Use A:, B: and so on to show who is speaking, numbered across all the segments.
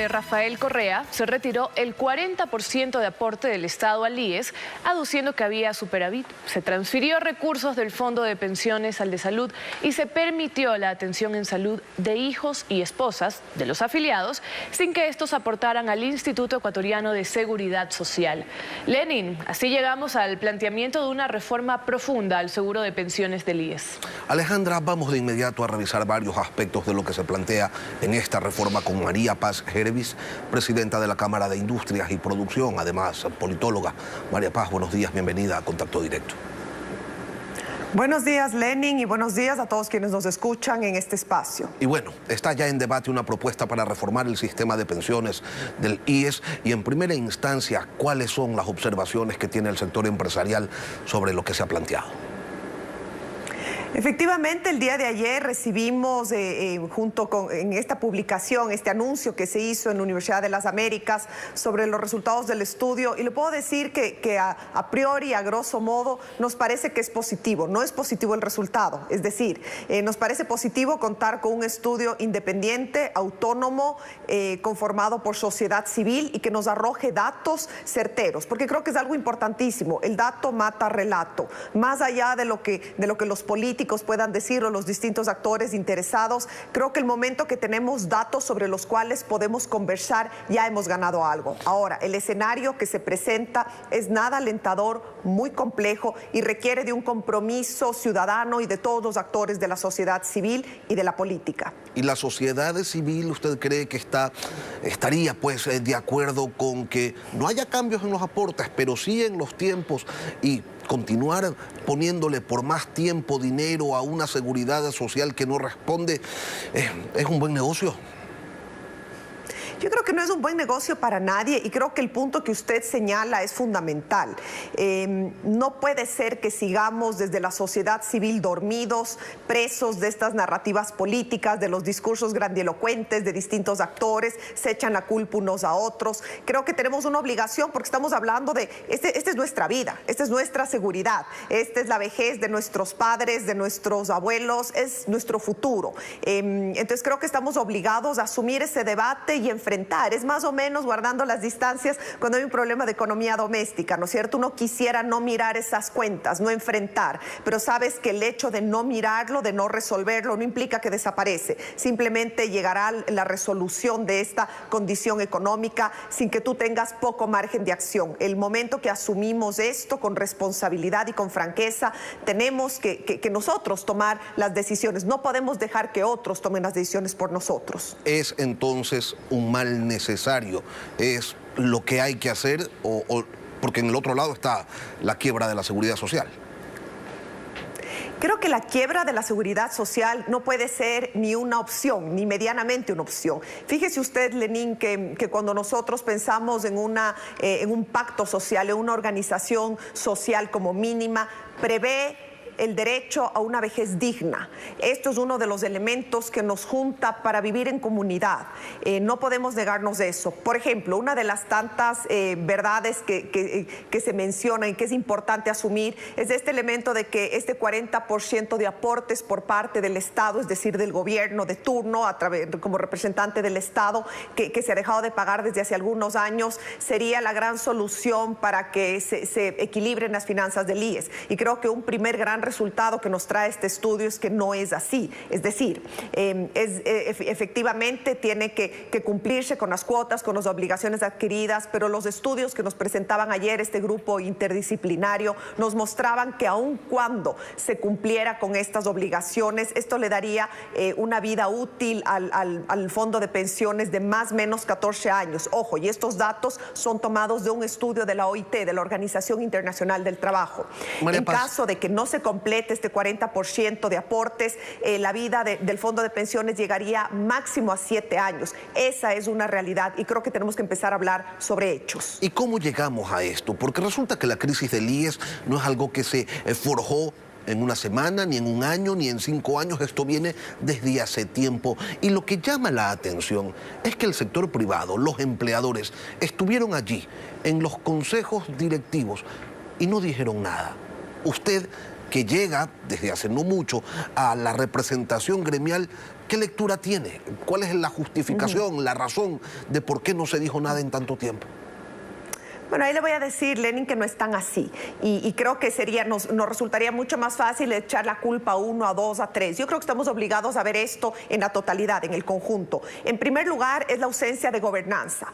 A: presidente Rafael Correa se retiró el 40% de aporte del Estado al IES, aduciendo que había superávit. Se transfirió recursos del Fondo de Pensiones al de Salud y se permitió la atención en salud de hijos y esposas de los afiliados, sin que estos aportaran al Instituto Ecuatoriano de Seguridad Social. Lenin, así llegamos al planteamiento de una reforma profunda al seguro de pensiones del IES.
B: Alejandra, vamos de inmediato a revisar varios aspectos de lo que se plantea en esta reforma con María Paz Jervis, presidenta de la Cámara de Industrias y Producción, además politóloga. María Paz, buenos días, bienvenida a Contacto Directo.
C: Buenos días, Lenin, y buenos días a todos quienes nos escuchan en este espacio.
B: Y bueno, está ya en debate una propuesta para reformar el sistema de pensiones del IES y en primera instancia, ¿cuáles son las observaciones que tiene el sector empresarial sobre lo que se ha planteado?
C: Efectivamente, el día de ayer recibimos en esta publicación, este anuncio que se hizo en la Universidad de las Américas sobre los resultados del estudio, y le puedo decir que a priori, a grosso modo, nos parece que es positivo. No es positivo el resultado, es decir, nos parece positivo contar con un estudio independiente, autónomo, conformado por sociedad civil y que nos arroje datos certeros, porque creo que es algo importantísimo. El dato mata relato. Más allá de lo que los políticos puedan decir o los distintos actores interesados, creo que el momento que tenemos datos sobre los cuales podemos conversar, ya hemos ganado algo. Ahora, el escenario que se presenta es nada alentador, muy complejo y requiere de un compromiso ciudadano y de todos los actores de la sociedad civil y de la política.
B: ¿Y la sociedad civil usted cree que estaría pues de acuerdo con que no haya cambios en los aportes, pero sí en los tiempos y continuar poniéndole por más tiempo dinero a una seguridad social que no responde? ¿Es un buen negocio?
C: Yo creo que no es un buen negocio para nadie y creo que el punto que usted señala es fundamental. No puede ser que sigamos desde la sociedad civil dormidos, presos de estas narrativas políticas, de los discursos grandilocuentes de distintos actores, se echan la culpa unos a otros. Creo que tenemos una obligación porque estamos hablando de, esta es nuestra vida, esta es nuestra seguridad, esta es la vejez de nuestros padres, de nuestros abuelos, es nuestro futuro. Entonces creo que estamos obligados a asumir ese debate y enfrentar. Es más o menos guardando las distancias cuando hay un problema de economía doméstica, ¿no es cierto? Uno quisiera no mirar esas cuentas, no enfrentar, pero sabes que el hecho de no mirarlo, de no resolverlo, no implica que desaparece. Simplemente llegará la resolución de esta condición económica sin que tú tengas poco margen de acción. El momento que asumimos esto con responsabilidad y con franqueza, tenemos que nosotros tomar las decisiones. No podemos dejar que otros tomen las decisiones por nosotros.
B: ¿Es entonces un mal necesario? ¿Es lo que hay que hacer? Porque en el otro lado está la quiebra de la seguridad social.
C: Creo que la quiebra de la seguridad social no puede ser ni una opción, ni medianamente una opción. Fíjese usted, Lenin, que cuando nosotros pensamos en un pacto social, en una organización social como mínima, prevé el derecho a una vejez digna. Esto es uno de los elementos que nos junta para vivir en comunidad. No podemos negarnos de eso. Por ejemplo, una de las tantas verdades que se mencionan y que es importante asumir es este elemento de que este 40% de aportes por parte del Estado, es decir, del gobierno de turno, como representante del Estado, que se ha dejado de pagar desde hace algunos años, sería la gran solución para que se equilibren las finanzas del IES. Y creo que un primer gran resultado que nos trae este estudio es que no es así. Es decir, efectivamente tiene que cumplirse con las cuotas, con las obligaciones adquiridas, pero los estudios que nos presentaban ayer este grupo interdisciplinario nos mostraban que aun cuando se cumpliera con estas obligaciones, esto le daría una vida útil al fondo de pensiones de más o menos 14 años. Ojo, y estos datos son tomados de un estudio de la OIT, de la Organización Internacional del Trabajo. En caso de que no se complete este 40% de aportes, la vida del fondo de pensiones llegaría máximo a 7 años. Esa es una realidad y creo que tenemos que empezar a hablar sobre hechos.
B: ¿Y cómo llegamos a esto? Porque resulta que la crisis del IES no es algo que se forjó en una semana, ni en un año, ni en 5 años. Esto viene desde hace tiempo. Y lo que llama la atención es que el sector privado, los empleadores, estuvieron allí en los consejos directivos y no dijeron nada. Usted que llega desde hace no mucho a la representación gremial, ¿qué lectura tiene? ¿Cuál es la justificación, la razón de por qué no se dijo nada en tanto tiempo?
C: Bueno, ahí le voy a decir, Lenin, que no es tan así. Y creo que nos resultaría mucho más fácil echar la culpa a 1, a 2, a 3. Yo creo que estamos obligados a ver esto en la totalidad, en el conjunto. En primer lugar, es la ausencia de gobernanza.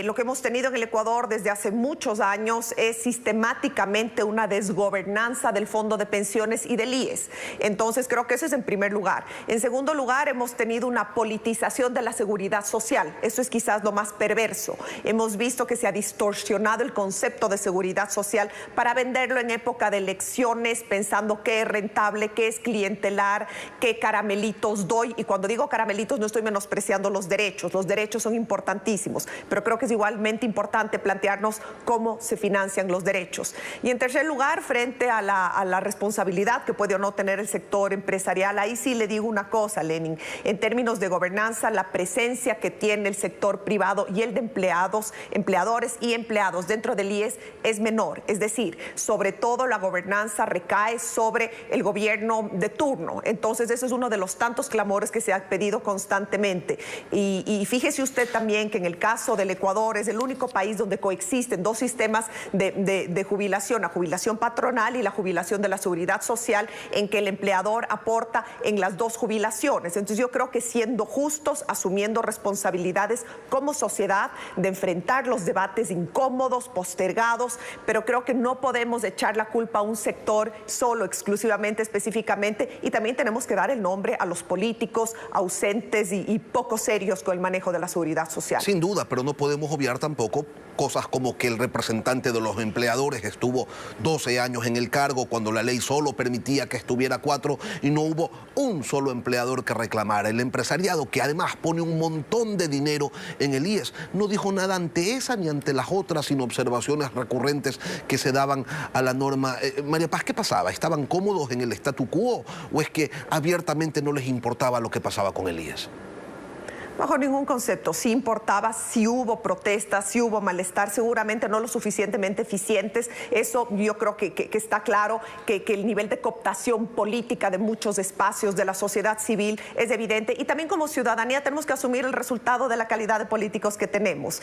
C: Lo que hemos tenido en el Ecuador desde hace muchos años es sistemáticamente una desgobernanza del Fondo de Pensiones y del IES. Entonces, creo que eso es en primer lugar. En segundo lugar, hemos tenido una politización de la seguridad social. Eso es quizás lo más perverso. Hemos visto que se ha distorsionado el concepto de seguridad social para venderlo en época de elecciones, pensando qué es rentable, qué es clientelar, qué caramelitos doy. Y cuando digo caramelitos no estoy menospreciando los derechos son importantísimos, pero creo que es igualmente importante plantearnos cómo se financian los derechos. Y en tercer lugar, frente a la responsabilidad que puede o no tener el sector empresarial, ahí sí le digo una cosa, Lenin, en términos de gobernanza, la presencia que tiene el sector privado y el de empleadores y empleados dentro del IES es menor, es decir, sobre todo la gobernanza recae sobre el gobierno de turno. Entonces ese es uno de los tantos clamores que se ha pedido constantemente. Y fíjese usted también que en el caso del Ecuador es el único país donde coexisten dos sistemas de jubilación, la jubilación patronal y la jubilación de la seguridad social, en que el empleador aporta en las dos jubilaciones. Entonces yo creo que siendo justos, asumiendo responsabilidades como sociedad de enfrentar los debates incómodos, postergados, pero creo que no podemos echar la culpa a un sector solo, exclusivamente, específicamente, y también tenemos que dar el nombre a los políticos ausentes y poco serios con el manejo de la seguridad social.
B: Sin duda, pero no podemos obviar tampoco cosas como que el representante de los empleadores estuvo 12 años en el cargo cuando la ley solo permitía que estuviera 4 y no hubo un solo empleador que reclamara. El empresariado, que además pone un montón de dinero en el IES, no dijo nada ante esa ni ante las otras, sino observaciones recurrentes que se daban a la norma. María Paz, ¿qué pasaba? ¿Estaban cómodos en el statu quo o es que abiertamente no les importaba lo que pasaba con el IES?
C: Bajo ningún concepto. Sí importaba, sí hubo protestas, sí hubo malestar, seguramente no lo suficientemente eficientes. Eso yo creo que está claro, que el nivel de cooptación política de muchos espacios de la sociedad civil es evidente. Y también como ciudadanía tenemos que asumir el resultado de la calidad de políticos que tenemos.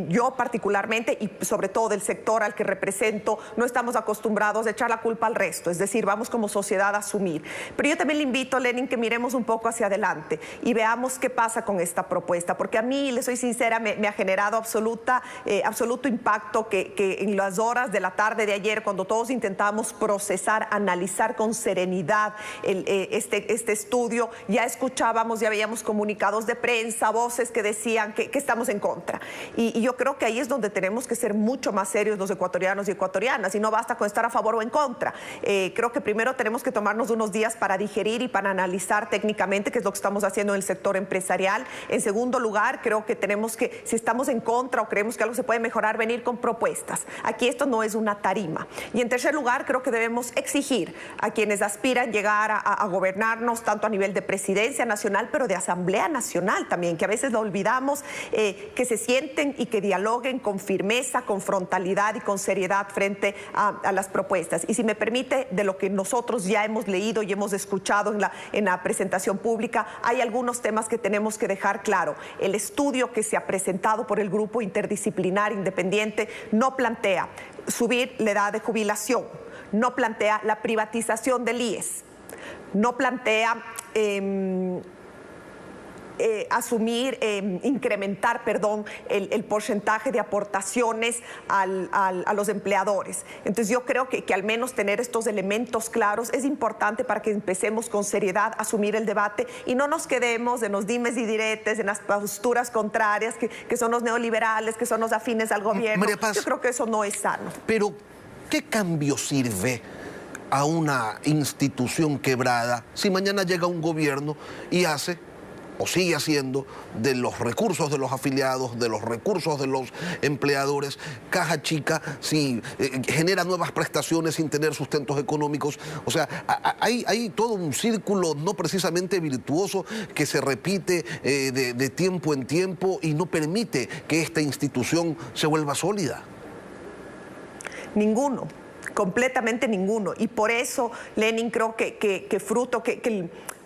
C: Yo particularmente, y sobre todo del sector al que represento, no estamos acostumbrados a echar la culpa al resto. Es decir, vamos como sociedad a asumir. Pero yo también le invito, Lenin, que miremos un poco hacia adelante y veamos qué pasa con esta propuesta, porque a mí, le soy sincera, me ha generado absoluto impacto que en las horas de la tarde de ayer, cuando todos intentamos procesar, analizar con serenidad este estudio, ya escuchábamos, ya veíamos comunicados de prensa, voces que decían que estamos en contra. Y yo creo que ahí es donde tenemos que ser mucho más serios los ecuatorianos y ecuatorianas, y no basta con estar a favor o en contra. Creo que primero tenemos que tomarnos unos días para digerir y para analizar técnicamente qué es lo que estamos haciendo en el sector empresarial. En segundo lugar, creo que tenemos que, si estamos en contra o creemos que algo se puede mejorar, venir con propuestas. Aquí esto no es una tarima. Y en tercer lugar, creo que debemos exigir a quienes aspiran llegar a gobernarnos, tanto a nivel de presidencia nacional, pero de Asamblea Nacional también, que a veces lo olvidamos, que se sienten y que dialoguen con firmeza, con frontalidad y con seriedad frente a las propuestas. Y si me permite, de lo que nosotros ya hemos leído y hemos escuchado en la presentación pública, hay algunos temas que tenemos que dejar claro. El estudio que se ha presentado por el Grupo Interdisciplinar Independiente no plantea subir la edad de jubilación, no plantea la privatización del IES, no plantea incrementar el porcentaje de aportaciones a los empleadores. Entonces yo creo que al menos tener estos elementos claros es importante para que empecemos con seriedad a asumir el debate y no nos quedemos en los dimes y diretes, en las posturas contrarias que son los neoliberales, que son los afines al gobierno.
B: María Paz,
C: yo creo que eso no es sano.
B: Pero, ¿qué cambio sirve a una institución quebrada si mañana llega un gobierno y hace o sigue haciendo de los recursos de los afiliados, de los recursos de los empleadores, caja chica, si genera nuevas prestaciones sin tener sustentos económicos? O sea, hay todo un círculo no precisamente virtuoso que se repite de tiempo en tiempo y no permite que esta institución se vuelva sólida.
C: Ninguno. completamente ninguno. Y por eso, Lenin, creo que fruto, que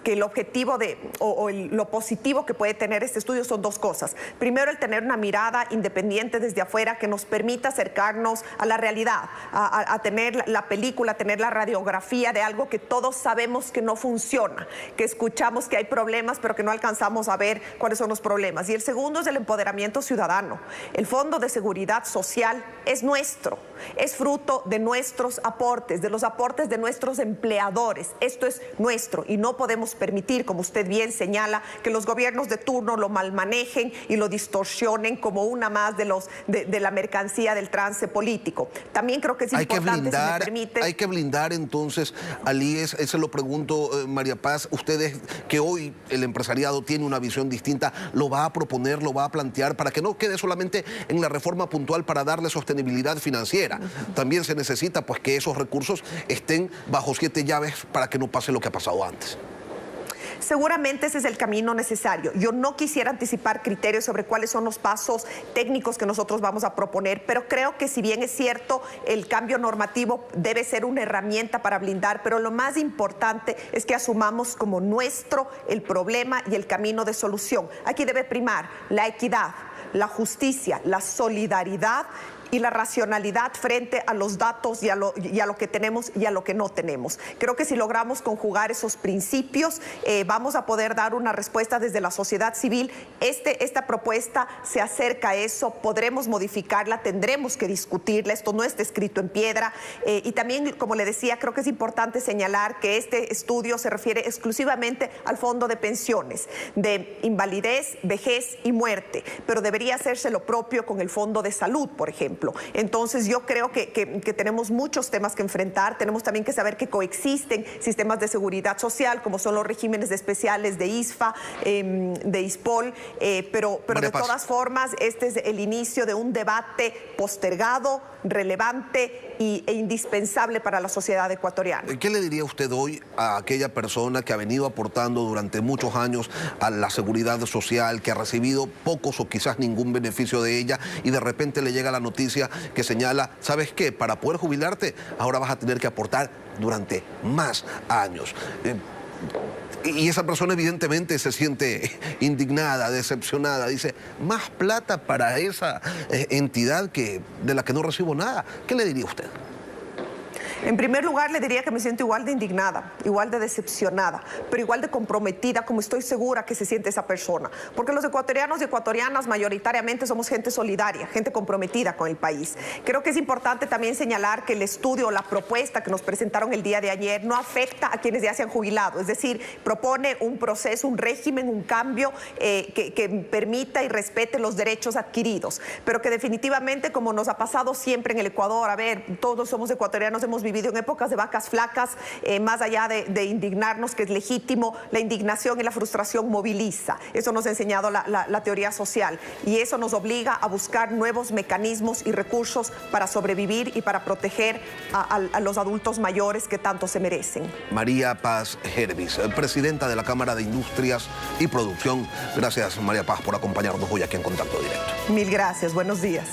C: el objetivo lo positivo que puede tener este estudio son dos cosas. Primero, el tener una mirada independiente desde afuera que nos permita acercarnos a la realidad, a tener la película, a tener la radiografía de algo que todos sabemos que no funciona, que escuchamos que hay problemas, pero que no alcanzamos a ver cuáles son los problemas. Y el segundo es el empoderamiento ciudadano. El Fondo de Seguridad Social es nuestro, es fruto de nuestros aportes, de los aportes de nuestros empleadores. Esto es nuestro y no podemos permitir, como usted bien señala, que los gobiernos de turno lo malmanejen y lo distorsionen como una más de la mercancía del trance político. También creo que es importante, si me permite...
B: Hay que blindar entonces al IES, se lo pregunto, María Paz, ustedes que hoy el empresariado tiene una visión distinta, ¿lo va a proponer, lo va a plantear para que no quede solamente en la reforma puntual para darle sostenibilidad financiera? También se necesita pues que esos recursos estén bajo 7 llaves para que no pase lo que ha pasado antes.
C: Seguramente ese es el camino necesario. Yo no quisiera anticipar criterios sobre cuáles son los pasos técnicos que nosotros vamos a proponer, pero creo que si bien es cierto, el cambio normativo debe ser una herramienta para blindar, pero lo más importante es que asumamos como nuestro el problema y el camino de solución. Aquí debe primar la equidad, la justicia, la solidaridad y la racionalidad frente a los datos y a lo que tenemos y a lo que no tenemos. Creo que si logramos conjugar esos principios, vamos a poder dar una respuesta desde la sociedad civil. Esta propuesta se acerca a eso, podremos modificarla, tendremos que discutirla, esto no está escrito en piedra. Y también, como le decía, creo que es importante señalar que este estudio se refiere exclusivamente al fondo de pensiones, de invalidez, vejez y muerte, pero debería hacerse lo propio con el fondo de salud, por ejemplo. Entonces yo creo que tenemos muchos temas que enfrentar, tenemos también que saber que coexisten sistemas de seguridad social como son los regímenes especiales de ISFA, de ISPOL, pero de todas formas este es el inicio de un debate postergado, relevante e indispensable para la sociedad ecuatoriana.
B: ¿Qué le diría usted hoy a aquella persona que ha venido aportando durante muchos años a la seguridad social, que ha recibido pocos o quizás ningún beneficio de ella y de repente le llega la noticia que señala, ¿sabes qué? Para poder jubilarte ahora vas a tener que aportar durante más años? Y esa persona evidentemente se siente indignada, decepcionada. Dice, más plata para esa entidad de la que no recibo nada. ¿Qué le diría usted?
C: En primer lugar, le diría que me siento igual de indignada, igual de decepcionada, pero igual de comprometida, como estoy segura que se siente esa persona. Porque los ecuatorianos y ecuatorianas mayoritariamente somos gente solidaria, gente comprometida con el país. Creo que es importante también señalar que el estudio, la propuesta que nos presentaron el día de ayer no afecta a quienes ya se han jubilado. Es decir, propone un proceso, un régimen, un cambio que permita y respete los derechos adquiridos. Pero que definitivamente, como nos ha pasado siempre en el Ecuador, a ver, todos somos ecuatorianos, hemos vivido en épocas de vacas flacas, más allá de indignarnos, que es legítimo, la indignación y la frustración moviliza. Eso nos ha enseñado la teoría social y eso nos obliga a buscar nuevos mecanismos y recursos para sobrevivir y para proteger a los adultos mayores que tanto se merecen.
B: María Paz Hervis, presidenta de la Cámara de Industrias y Producción. Gracias, María Paz, por acompañarnos hoy aquí en Contacto Directo.
C: Mil gracias, buenos días.